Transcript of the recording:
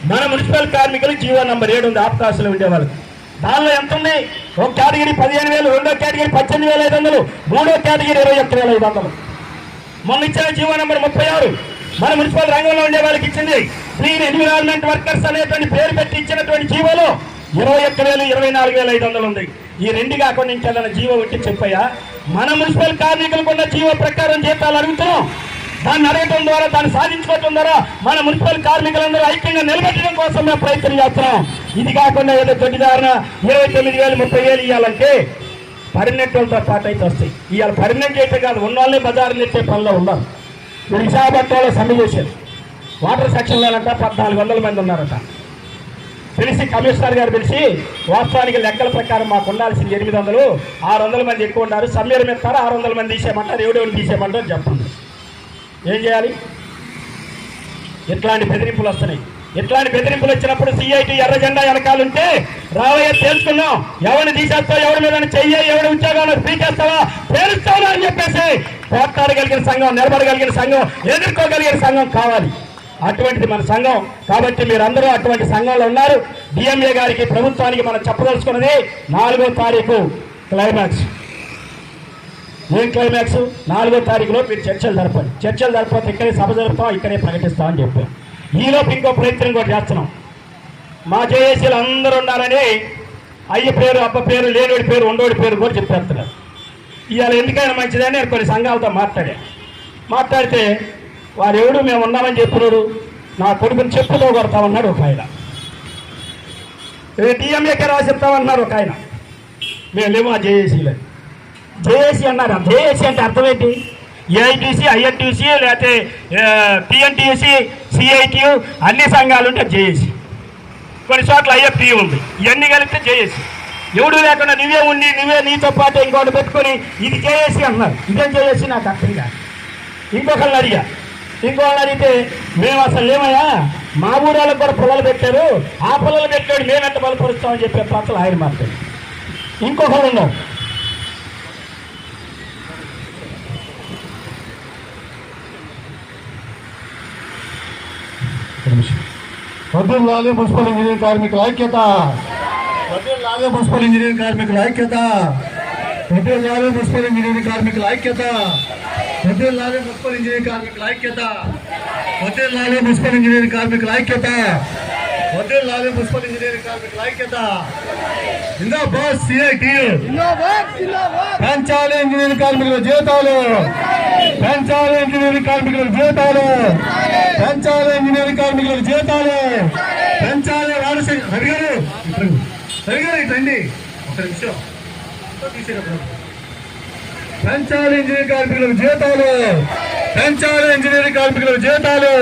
మన మున్సిపల్ కార్మికులు GO number 7 ఉంది ఆప్కాసులు ఉండేవాళ్ళు. దానిలో ఎంత ఉంది? ఒక కేటగిరీ 15,000, రెండో కేటగిరీ 18,500, మూడో కేటగిరీ 21,500. మొన్న ఇచ్చిన జీవో నంబర్ 36 మన మున్సిపల్ రంగంలో ఉండే వాళ్ళకి ఇచ్చింది. క్లీన్ ఎన్విరాన్మెంట్ వర్కర్స్ అనేటువంటి పేరు పెట్టి ఇచ్చినటువంటి జీవోలో 21,000, 24,500 ఉంది. ఈ రెండు కాకుండా ఇంకేదైనా జీవో ఉంటే చెప్పయ్యా. మన మున్సిపల్ కార్మికులకు ఉన్న జీవో ప్రకారం జీతాలు అడుగుతున్నాం. దాన్ని అడగటం ద్వారా, దాన్ని సాధించుకోవటం ద్వారా మన మున్సిపల్ కార్మికులందరూ ఐక్యంగా నిలబెట్టడం కోసం మేము ప్రయత్నం చేస్తున్నాం. ఇది కాకుండా ఏదో దొడ్డిదారున 29,000, 30,000 ఇవ్వాలంటే పర్మనెంట్ వాళ్ళతో పాటు అయితే వస్తాయి. ఇవాళ పర్మనెంట్ అయితే కాదు, ఉన్న వాళ్ళే బజారులు ఎత్తే పనిలో ఉన్నారు. మీరు విశాఖపట్నంలో సమ్మె చేశారు. వాటర్ సెక్షన్లోనంట 1,400 మంది ఉన్నారట. తెలిసి కమిషనర్ గారు పిలిచి వాస్తవానికి లెక్కల ప్రకారం మాకు ఉండాల్సింది 800, 600 మంది ఎక్కువ ఉన్నారు. సమ్మె మెత్తారు, 600 మంది తీసేయమంటారు, ఎవడెవరు తీసేయమంటారు చెప్పండి. ఏం చేయాలి? ఇట్లాంటి బెదిరింపులు వస్తున్నాయి. ఇట్లాంటి బెదిరింపులు వచ్చినప్పుడు సిఐటి ఎర్ర జెండా వెనకాలంటే రావయ్య తెలుసుకున్నాం, ఎవరిని తీసేస్తావు, ఎవరి మీద చెయ్యి, ఎవరి ఉద్యోగాన్ని పీకేస్తావా తెలుస్తావా అని చెప్పేసి పోట్లాడగలిగిన సంఘం, నిలబడగలిగిన సంఘం, ఎదుర్కోగలిగిన సంఘం కావాలి. అటువంటిది మన సంఘం. కాబట్టి మీరందరూ అటువంటి సంఘంలో ఉన్నారు. డిఎంఏ గారికి, ప్రభుత్వానికి మనం చెప్పదలుచుకున్నది 4వ తారీఖు క్లైమాక్స్. ఏం క్లైమాక్స్? 4వ తారీఖులో మీరు చర్చలు జరపండి. చర్చలు జరపకపోతే ఇక్కడే సభ జరుపుతాం, ఇక్కడే ప్రకటిస్తామని చెప్పాం. ఈలోపు ఇంకో ప్రయత్నం కూడా చేస్తున్నాం. మా జేఏసీలు అందరూ ఉన్నారని అయ్య పేరు, అబ్బ పేరు, లేనివాడి పేరు, ఉండోడి పేరు కూడా చెప్పేస్తున్నారు. ఇవాళ ఎందుకైనా మంచిదని కొన్ని సంఘాలతో మాట్లాడితే వారు ఎవడు మేము ఉన్నామని చెప్పినాడు, నా కొడుకుని చెప్పుతో కొడతామన్నాడు ఒక ఆయన. డిఎంఏకే రాసిస్తామన్నారు ఒక ఆయన. మేమేమో ఆ జేఏసీలే. జేఏసీ అన్నారు. జేఏసీ అంటే అర్థం ఏంటి? ఏఐటీసీ, ఐఎన్టీసీ, లేకపోతే టీఎన్టీసీ, సిఐటియు అన్ని సంఘాలు ఉంటే జేఏసీ. కొన్ని చోట్ల ఐఎఫ్టీ ఉంది. ఇవన్నీ కలిపితే జేఏసీ. ఎవడు లేకుండా నువ్వే ఉండి నీతో పాటు ఇంకోటి పెట్టుకొని ఇది జేఏసీ అన్నారు. ఇదేం జేఏసీ నాకు అర్థం కాదు. ఇంకొకళ్ళని అడిగితే మేము అసలు లేమయ్యా, మా ఊరాలకు కూడా పొలాలు పెట్టారు, ఆ పొలాలు పెట్టాడు మేమెంత బలపరుస్తామని చెప్పే పాత్రలు ఆయన మాట్లాడు. ఇంకొకళ్ళు ఉన్నాం. వర్ధిల్లాలి మున్సిపల్ ఇంజనీరింగ్ కార్మికుల ఐక్యత, వర్ధిల్లాలి మున్సిపల్ ఇంజనీరింగ్ కార్మికుల ఐక్యత, వర్ధిల్లాలి మున్సిపల్ ఇంజనీరింగ్ కార్మికుల ఐక్యత, వర్ధిల్లాలి మున్సిపల్ ఇంజనీరింగ్ కార్మికుల ఐక్యత, వర్ధిల్లాలి మున్సిపల్ ఇంజనీరింగ్ కార్మికుల ఐక్యత, వర్ధిల్లాలి మున్సిపల్ ఇంజనీరింగ్ కార్మికుల ఐక్యత. జిందాబాద్ సిఐటియు, పెంచాలి ఇంజనీరింగ్ కార్మికుల జీతాలు, పెంచాలి ఇంజనీరింగ్ కార్మికుల జీతాలు, పెంచాలి ఇంజనీరింగ్ కార్మికుల జీతాలు, పెంచాలి. సరిగారు ఇటండి ఒక నిమిషం. పెంచాలి ఇంజనీరింగ్ కార్మికుల జీతాలు, పెంచాలి ఇంజనీరింగ్ కార్మికుల జీతాలు.